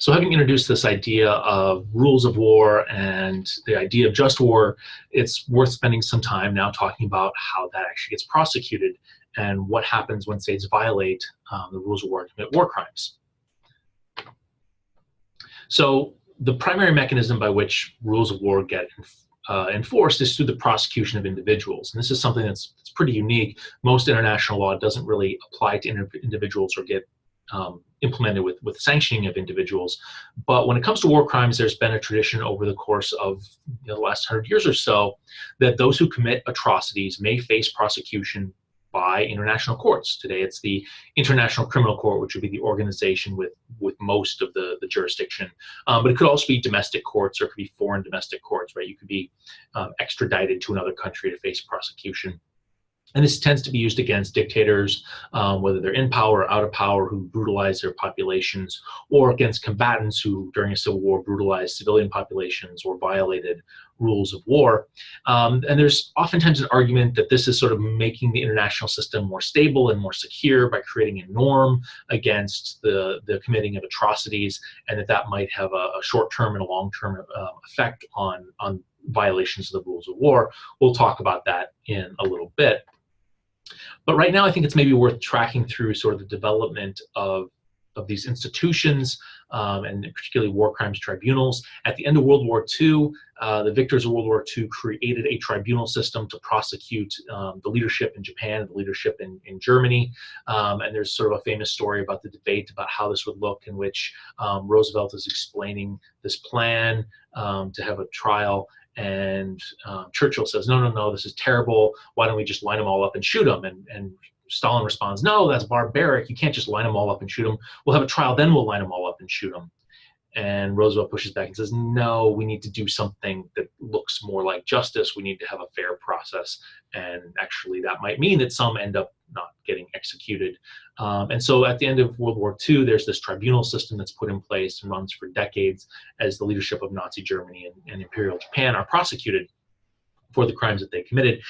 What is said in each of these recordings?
So having introduced this idea of rules of war and the idea of just war, it's worth spending some time now talking about how that actually gets prosecuted and what happens when states violate the rules of war and commit war crimes. So the primary mechanism by which rules of war get enforced is through the prosecution of individuals. And this is something that's pretty unique. Most international law doesn't really apply to individuals or get implemented with sanctioning of individuals. But when it comes to war crimes, there's been a tradition over the course of the last 100 years or so that those who commit atrocities may face prosecution by international courts. Today it's the International Criminal Court, which would be the organization with most of the jurisdiction. But it could also be domestic courts, or it could be foreign domestic courts, right? You could be extradited to another country to face prosecution. And this tends to be used against dictators, whether they're in power or out of power, who brutalize their populations, or against combatants who, during a civil war, brutalized civilian populations or violated rules of war. And there's oftentimes an argument that this is sort of making the international system more stable and more secure by creating a norm against the committing of atrocities, and that might have a short-term and a long-term effect on violations of the rules of war. We'll talk about that in a little bit. But right now, I think it's maybe worth tracking through sort of the development of these institutions, and particularly war crimes tribunals. At the end of World War II, the victors of World War II created a tribunal system to prosecute the leadership in Japan, the leadership in Germany. And there's sort of a famous story about the debate about how this would look, in which Roosevelt is explaining this plan to have a trial. And Churchill says, no, this is terrible. Why don't we just line them all up and shoot them? And Stalin responds, no, that's barbaric. You can't just line them all up and shoot them. We'll have a trial, then we'll line them all up and shoot them. And Roosevelt pushes back and says, no, we need to do something that looks more like justice. We need to have a fair process. And actually, that might mean that some end up not getting executed. And so at the end of World War II, there's this tribunal system that's put in place and runs for decades as the leadership of Nazi Germany and Imperial Japan are prosecuted for the crimes that they committed.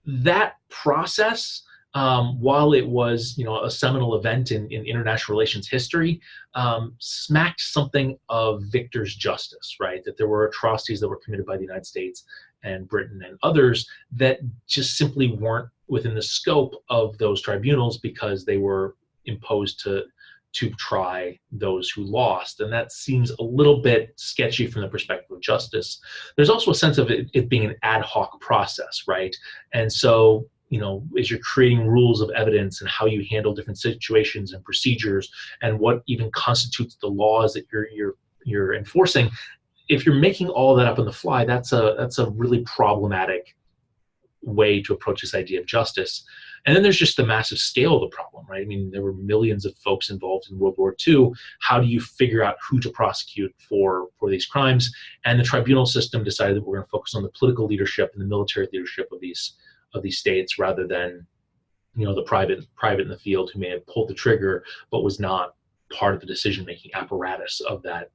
That process, while it was, a seminal event in international relations history, smacked something of victor's justice, right? That there were atrocities that were committed by the United States and Britain and others that just simply weren't within the scope of those tribunals because they were imposed to try those who lost. And that seems a little bit sketchy from the perspective of justice. There's also a sense of it being an ad hoc process, right? And so, as you're creating rules of evidence and how you handle different situations and procedures and what even constitutes the laws that you're enforcing, if you're making all that up on the fly, that's a really problematic way to approach this idea of justice. And then there's just the massive scale of the problem, right? I mean, there were millions of folks involved in World War II. How do you figure out who to prosecute for these crimes? And the tribunal system decided that we're going to focus on the political leadership and the military leadership of these states, rather than the private in the field who may have pulled the trigger but was not part of the decision-making apparatus of that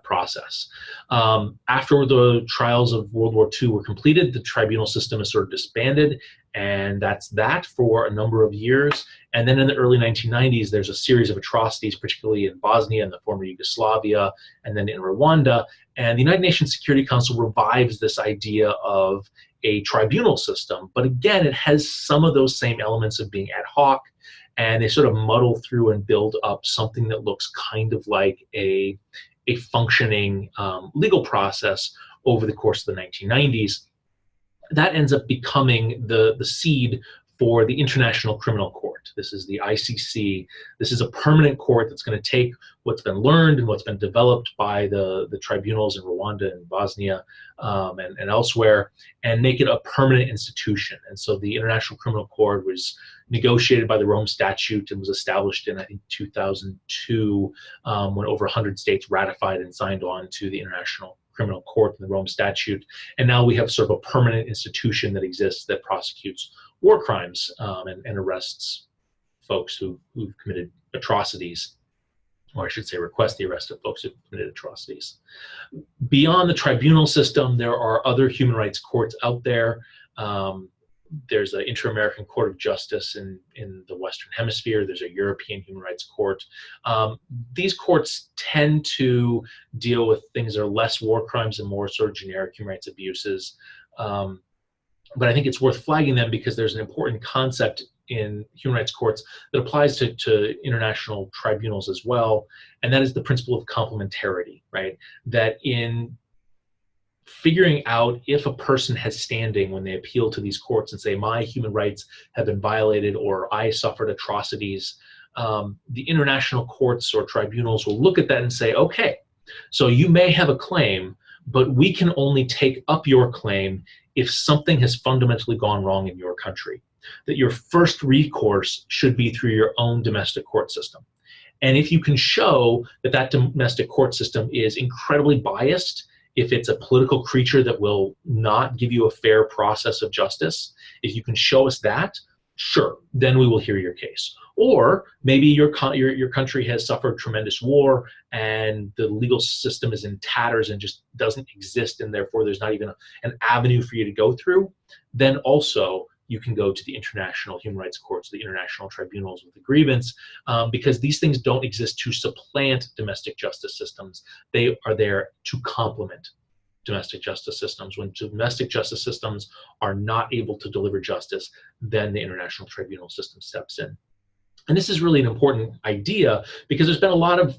process. After the trials of World War II were completed, the tribunal system is sort of disbanded, and that's that for a number of years. And then in the early 1990s, there's a series of atrocities, particularly in Bosnia and the former Yugoslavia, and then in Rwanda. And the United Nations Security Council revives this idea of a tribunal system. But again, it has some of those same elements of being ad hoc, and they sort of muddle through and build up something that looks kind of like a functioning legal process over the course of the 1990s. That ends up becoming the seed for the International Criminal Court. This is the ICC. This is a permanent court that's going to take what's been learned and what's been developed by the tribunals in Rwanda and Bosnia and elsewhere, and make it a permanent institution. And so the International Criminal Court was negotiated by the Rome Statute and was established in, I think, 2002, when over 100 states ratified and signed on to the International Criminal Court and the Rome Statute. And now we have sort of a permanent institution that exists that prosecutes war crimes and arrests folks who've committed atrocities, or I should say request the arrest of folks who've committed atrocities. Beyond the tribunal system, there are other human rights courts out there. there's an Inter-American Court of Justice in the Western Hemisphere. There's a European Human Rights Court. These courts tend to deal with things that are less war crimes and more sort of generic human rights abuses. But I think it's worth flagging them because there's an important concept in human rights courts that applies to international tribunals as well, and that is the principle of complementarity, right? That in figuring out if a person has standing when they appeal to these courts and say, my human rights have been violated or I suffered atrocities, the international courts or tribunals will look at that and say, okay, so you may have a claim, but we can only take up your claim if something has fundamentally gone wrong in your country. That your first recourse should be through your own domestic court system. And if you can show that that domestic court system is incredibly biased, if it's a political creature that will not give you a fair process of justice, if you can show us that, sure, then we will hear your case. Or maybe your country has suffered tremendous war and the legal system is in tatters and just doesn't exist, and therefore there's not even an avenue for you to go through. Then also you can go to the international human rights courts, the international tribunals with a grievance, because these things don't exist to supplant domestic justice systems. They are there to complement domestic justice systems. When domestic justice systems are not able to deliver justice, then the international tribunal system steps in. And this is really an important idea because there's been a lot of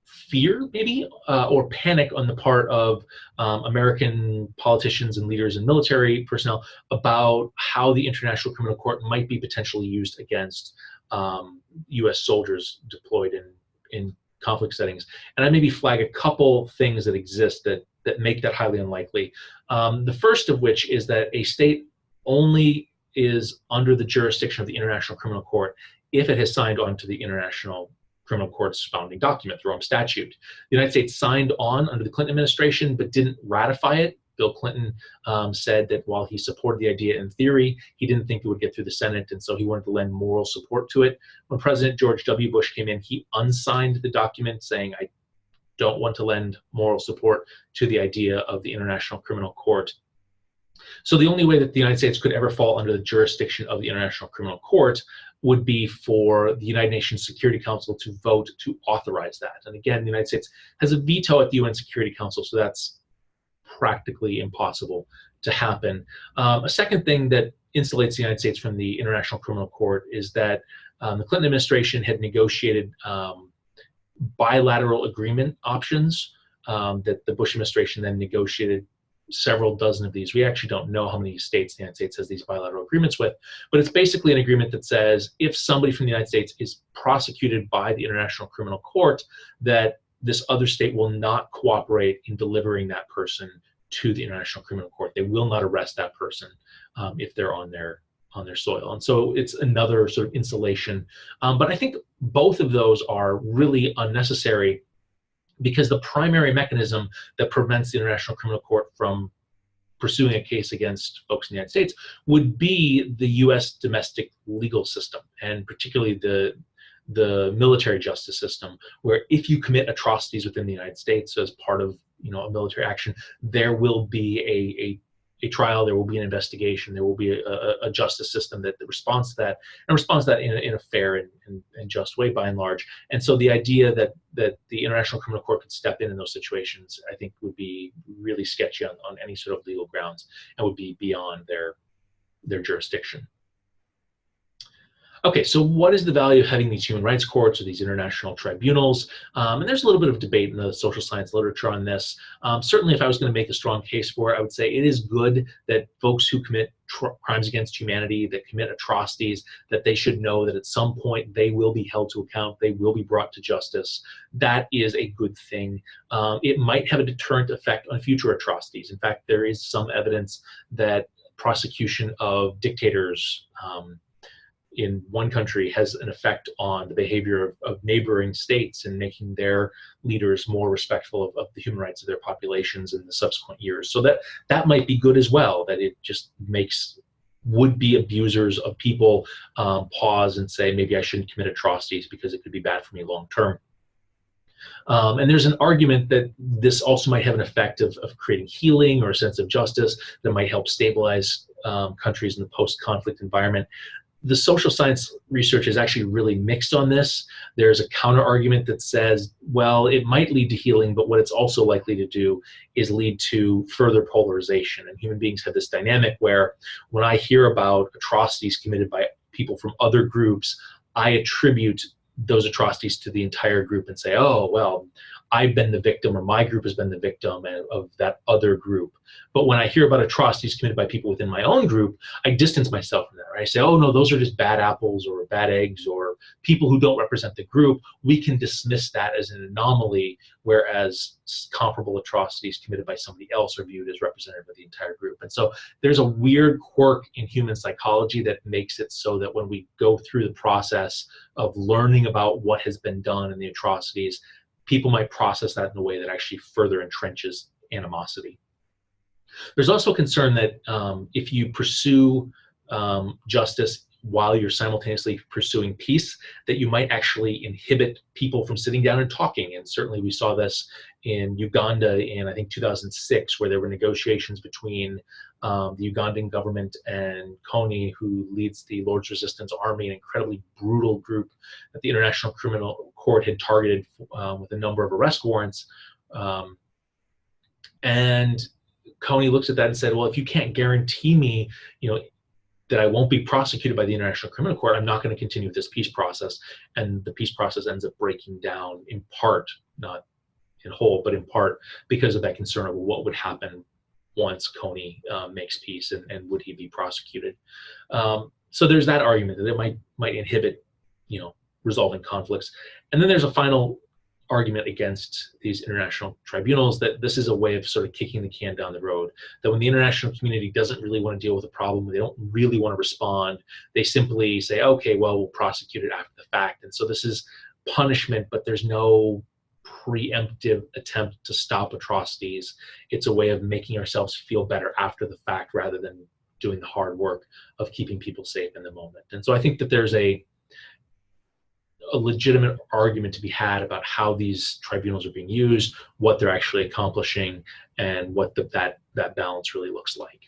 fear, maybe, or panic on the part of American politicians and leaders and military personnel about how the International Criminal Court might be potentially used against U.S. soldiers deployed in conflict settings. And I maybe flag a couple things that exist that make that highly unlikely. The first of which is that a state only is under the jurisdiction of the International Criminal Court if it has signed on to the International Criminal Court's founding document, the Rome Statute. The United States signed on under the Clinton administration but didn't ratify it. Bill Clinton said that while he supported the idea in theory, he didn't think it would get through the Senate, and so he wanted to lend moral support to it. When President George W. Bush came in, he unsigned the document saying, I don't want to lend moral support to the idea of the International Criminal Court. So the only way that the United States could ever fall under the jurisdiction of the International Criminal Court would be for the United Nations Security Council to vote to authorize that. And again, the United States has a veto at the UN Security Council, so that's practically impossible to happen. A second thing that insulates the United States from the International Criminal Court is that the Clinton administration had negotiated bilateral agreement options that the Bush administration then negotiated several dozen of these. We actually don't know how many states the United States has these bilateral agreements with, but it's basically an agreement that says if somebody from the United States is prosecuted by the International Criminal Court, that this other state will not cooperate in delivering that person to the International Criminal Court. They will not arrest that person if they're on their soil. And so it's another sort of insulation. But I think both of those are really unnecessary because the primary mechanism that prevents the International Criminal Court from pursuing a case against folks in the United States would be the U.S. domestic legal system, and particularly the military justice system, where if you commit atrocities within the United States as part of a military action, there will be a trial, there will be an investigation, there will be a justice system that responds to that, and responds to that in a fair and just way by and large. And so the idea that the International Criminal Court could step in those situations, I think, would be really sketchy on any sort of legal grounds and would be beyond their jurisdiction. Okay, so what is the value of having these human rights courts or these international tribunals? And there's a little bit of debate in the social science literature on this. Certainly, if I was going to make a strong case for it, I would say it is good that folks who commit crimes against humanity, that commit atrocities, that they should know that at some point they will be held to account, they will be brought to justice. That is a good thing. It might have a deterrent effect on future atrocities. In fact, there is some evidence that prosecution of dictators in one country has an effect on the behavior of neighboring states and making their leaders more respectful of the human rights of their populations in the subsequent years. So that might be good as well, that it just makes would-be abusers of people pause and say, maybe I shouldn't commit atrocities because it could be bad for me long term. And there's an argument that this also might have an effect of creating healing or a sense of justice that might help stabilize countries in the post-conflict environment. The social science research is actually really mixed on this. There's a counter argument that says, well, it might lead to healing, but what it's also likely to do is lead to further polarization. And human beings have this dynamic where when I hear about atrocities committed by people from other groups, I attribute those atrocities to the entire group and say, oh, well, I've been the victim, or my group has been the victim of that other group. But when I hear about atrocities committed by people within my own group, I distance myself from that. Right? I say, oh, no, those are just bad apples or bad eggs or people who don't represent the group. We can dismiss that as an anomaly, whereas comparable atrocities committed by somebody else are viewed as representative of the entire group. And so there's a weird quirk in human psychology that makes it so that when we go through the process of learning about what has been done in the atrocities, people might process that in a way that actually further entrenches animosity. There's also concern that if you pursue justice while you're simultaneously pursuing peace, that you might actually inhibit people from sitting down and talking. And certainly we saw this in Uganda in, I think, 2006, where there were negotiations between the Ugandan government and Kony, who leads the Lord's Resistance Army, an incredibly brutal group that the International Criminal Court had targeted with a number of arrest warrants. And Kony looks at that and said, well, if you can't guarantee me, that I won't be prosecuted by the International Criminal Court, I'm not going to continue with this peace process. And the peace process ends up breaking down in part, not in whole, but in part because of that concern of what would happen once Kony makes peace, and would he be prosecuted. So there's that argument that it might inhibit, resolving conflicts. And then there's a final argument against these international tribunals, that this is a way of sort of kicking the can down the road, that when the international community doesn't really want to deal with a problem, they don't really want to respond, they simply say, okay, well, we'll prosecute it after the fact. And so this is punishment, but there's no preemptive attempt to stop atrocities. It's a way of making ourselves feel better after the fact rather than doing the hard work of keeping people safe in the moment. And so I think that there's a legitimate argument to be had about how these tribunals are being used, what they're actually accomplishing, and what that balance really looks like.